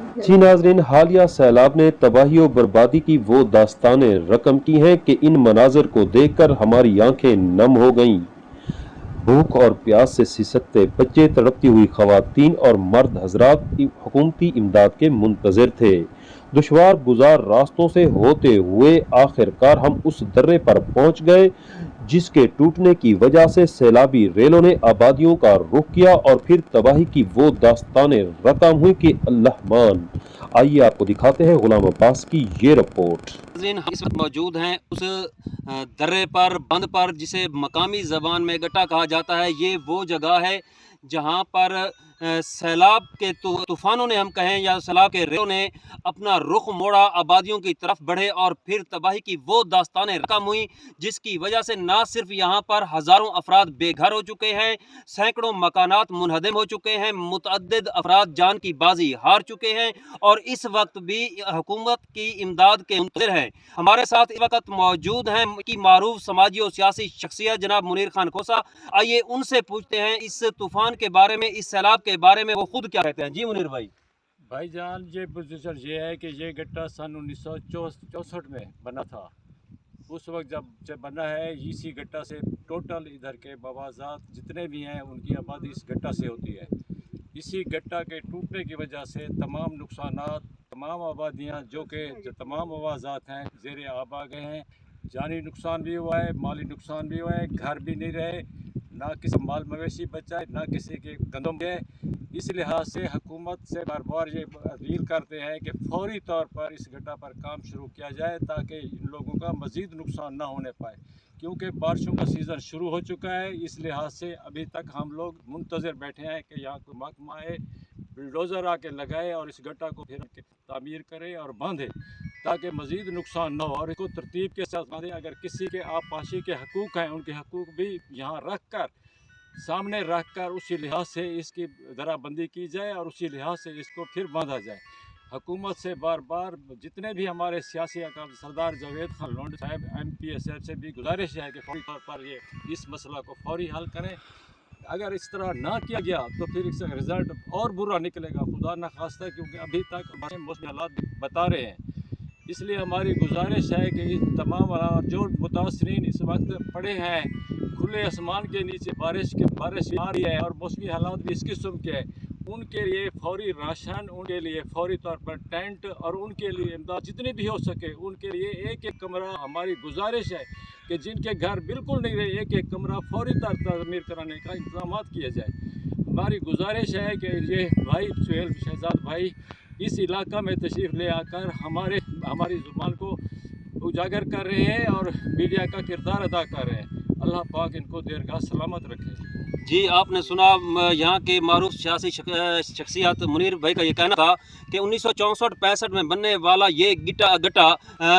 जी नाजरीन, हालिया सैलाब ने तबाही और बर्बादी की वो दास्तानें रकम की हैं कि इन मनाजर को देखकर हमारी आंखें नम हो गईं। भूख और प्यास से सिसकते बच्चे, तड़पती हुई खवातीन और मर्द हजरात हुकूमती इमदाद के मुंतजर थे। दुश्वार गुजार रास्तों से होते हुए आखिरकार हम उस दर्रे पर पहुंच गए जिसके टूटने की वजह से सैलाबी रेलों ने आबादियों का रुख किया और फिर तबाही की वो दास्तानें रकम हुई कि अल्लाह मान। आइए आपको दिखाते हैं गुलाम अब्बास की ये रिपोर्ट। हम इस वक्त मौजूद हैं उस दर्रे पर, बंद पर, जिसे मकामी ज़बान में गट्टा कहा जाता है। ये वो जगह है जहाँ पर सैलाब के तूफ़ानों ने, हम कहें, या सैलाब के रेलों ने अपना रुख मोड़ा, आबादियों की तरफ बढ़े और फिर तबाही की वो दास्तानें रकम हुई जिसकी वजह से ना सिर्फ यहाँ पर हज़ारों अफराद बेघर हो चुके हैं, सैकड़ों मकानात मुनहदम हो चुके हैं, मुतअद्दिद अफराद जान की बाजी हार चुके हैं और इस वक्त भी हुकूमत की इमदाद के मुंतज़िर हैं। हमारे साथ इस वक्त मौजूद हैं की मारूफ समाजी और सियासी शख्सियत जनाब मुनीर खान खोसा। आइए उनसे पूछते हैं इस तूफ़ान के बारे में, इस सैलाब के बारे में वो खुद क्या कहते हैं। जी मुनीर भाईजान, ये पोजीशन ये है कि ये गट्टा सन 1964 में बना था। उस वक्त जब बना है, इसी गट्टा से टोटल इधर के मवाजात जितने भी हैं उनकी आबादी इस गट्टा से होती है। इसी गट्टा के टूटने की वजह से तमाम नुकसानात, तमाम आबादियाँ जो तमाम मवाजात हैं ज़ेर आब आ गए हैं। जानी नुकसान भी हुआ है, माली नुकसान भी हुआ है, घर भी नहीं रहे, ना किसी माल मवेशी बचा है, ना किसी के गंदम है। इस लिहाज से हुकूमत से बार बार ये अपील करते हैं कि फौरी तौर पर इस गड्ढा पर काम शुरू किया जाए ताकि इन लोगों का मज़ीद नुकसान ना होने पाए, क्योंकि बारिशों का सीज़न शुरू हो चुका है। इस लिहाज से अभी तक हम लोग मुंतज़र बैठे हैं कि यहाँ कोई महकमा आए, बुलडोज़र आके लगाए और इस गड्ढा को फिर तामीर करे और बांधे ताकि मज़ीद नुकसान न हो और इसको तरतीब के साथ बांधे। अगर किसी के आबपाशी के हकूक़ हैं, उनके हकूक़ भी यहाँ रख कर, सामने रख कर, उसी लिहाज से इसकी दराबंदी की जाए और उसी लिहाज से इसको फिर बांधा जाए। हुकूमत से बार बार जितने भी हमारे सियासी अकाम सरदार जावेद खान लोंड साहब MP साहब से भी गुजारिश है कि फौरी तौर पर ये इस मसला को फौरी हल करें। अगर इस तरह ना किया गया तो फिर इसका रिज़ल्ट और बुरा निकलेगा, खुदा न खास्ता, क्योंकि अभी तक हमारे मौसमी हालात बता रहे हैं। इसलिए हमारी गुजारिश है कि तमाम जो मुतासरीन इस वक्त पड़े हैं खुले आसमान के नीचे, बारिश आ रही है और मौसमी हालात भी इस किस्म के हैं, उनके लिए फौरी राशन, उनके लिए फौरी तौर पर टेंट और उनके लिए इमदाद जितनी भी हो सके, उनके लिए एक एक कमरा, हमारी गुजारिश है कि जिनके घर बिल्कुल नहीं रहे, एक एक कमरा फौरी तौर पर तमीर कराने का इंतजाम किया जाए। हमारी गुजारिश है कि ये भाई सुहेल शहजाद भाई इस इलाका में तशरीफ़ ले आकर हमारी ज़ुबान को उजागर कर रहे हैं और मीडिया का किरदार अदा कर रहे हैं। अल्लाह पाक इनको दीर्घा सलामत रखे। जी, आपने सुना यहाँ के मारूफ सियासी शख्सियत मुनीर भाई का ये कहना था कि 1964-65 में बनने वाला ये गट्टा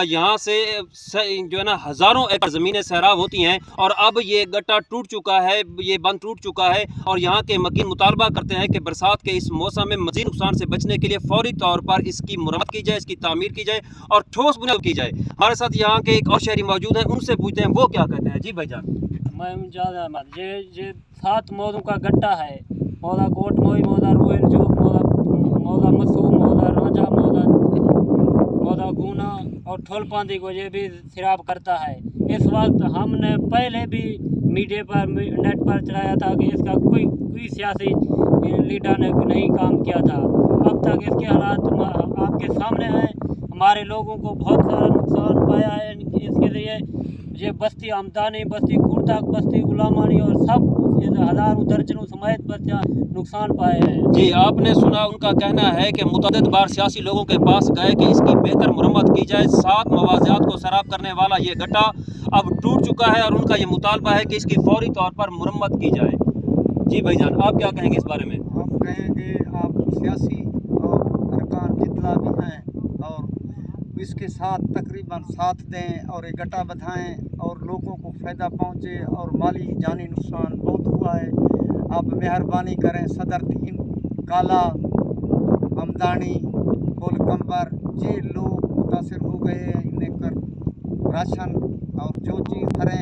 यहाँ से जो है ना हज़ारों एकड़ ज़मीनें सैराब होती हैं और अब ये गट्टा टूट चुका है, ये बंद टूट चुका है और यहाँ के मकीन मुतालबा करते हैं कि बरसात के इस मौसम में मज़ीद नुकसान से बचने के लिए फौरी तौर पर इसकी मुरम्मत की जाए, इसकी तामीर की जाए और ठोस बुनियाद की जाए। हमारे साथ यहाँ के एक और शहरी मौजूद हैं, उनसे पूछते हैं वो क्या कहते हैं। जी भाईजान। मैं ज़्यादा मत ये 7 मौजों का गट्टा है। मौदा कोट मोई, मौदा रोयल जो, मौदा मसूम, मौदा राजा, मौदा गूना और ठोलपांदी को ये भी सैराब करता है। इस वक्त हमने पहले भी मीडिया पर, नेट पर चढ़ाया था कि इसका कोई सियासी लीडर ने नहीं काम किया था। अब तक इसके हालात आपके सामने हैं। हमारे लोगों को बहुत सारा नुकसान पाया है इसके लिए। ये बस्ती आमदानी, बस्ती कुर्तक, बस्ती गुलामानी और सब हज़ारों दर्जनों समेत बस्तियाँ नुकसान पाए हैं। जी, आपने सुना, उनका कहना है कि मुतअद्दिद बार सियासी लोगों के पास गए कि इसकी बेहतर मुरम्मत की जाए। 7 मवाज़ियात को सैराब करने वाला ये गट्टा अब टूट चुका है और उनका ये मुतालबा है कि इसकी फौरी तौर पर मुरम्मत की जाए। जी भाईजान, आप क्या कहेंगे इस बारे में? हम कहेंगे आप सियासी और अरकान जितना भी हैं और इसके साथ तकरीबन साथ दें और एक गट्टा बधाएं और लोगों को फ़ायदा पहुँचे और माली जानी नुकसान बहुत हुआ है। आप मेहरबानी करें, सदर दीन, काला, आमदानी, कोल कंबर, ये लोग मुतासर हो गए हैं, इन्हें कर राशन और जो चीज़ करें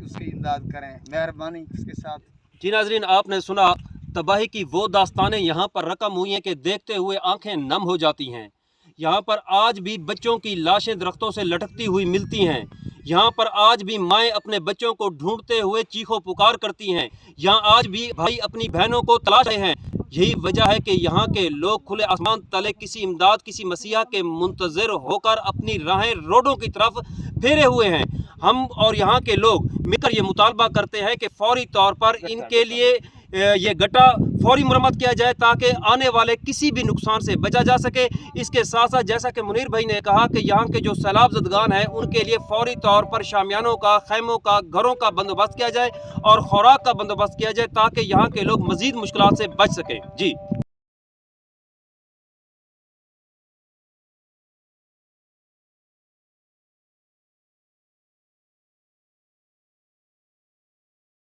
उसकी इमदाद करें, मेहरबानी इसके साथ। जी नाज़रीन, आपने सुना तबाही की वो दास्तानें यहाँ पर रकम हुई हैं कि देखते हुए आंखें नम हो जाती हैं। यहाँ पर आज भी बच्चों की लाशें दरख्तों से लटकती हुई मिलती हैं। यहाँ पर आज भी माएँ अपने बच्चों को ढूंढते हुए चीखो पुकार करती हैं। यहाँ आज भी भाई अपनी बहनों को तलाश रहे हैं। यही वजह है कि यहाँ के लोग खुले आसमान तले किसी इमदाद, किसी मसीहा के मुंतज़िर होकर अपनी राहें रोडों की तरफ फेरे हुए हैं। हम और यहाँ के लोग मिलकर ये मुतालबा करते हैं कि फौरी तौर पर इनके लिए ये गड्ढा फौरी मरम्मत किया जाए ताकि आने वाले किसी भी नुकसान से बचा जा सके। इसके साथ साथ जैसा कि मुनीर भाई ने कहा कि यहाँ के जो सैलाब ज़दगान हैं उनके लिए फौरी तौर पर शामियानों का, खैमों का, घरों का बंदोबस्त किया जाए और खुराक का बंदोबस्त किया जाए ताकि यहाँ के लोग मज़ीद मुश्किलात से बच सकें। जी।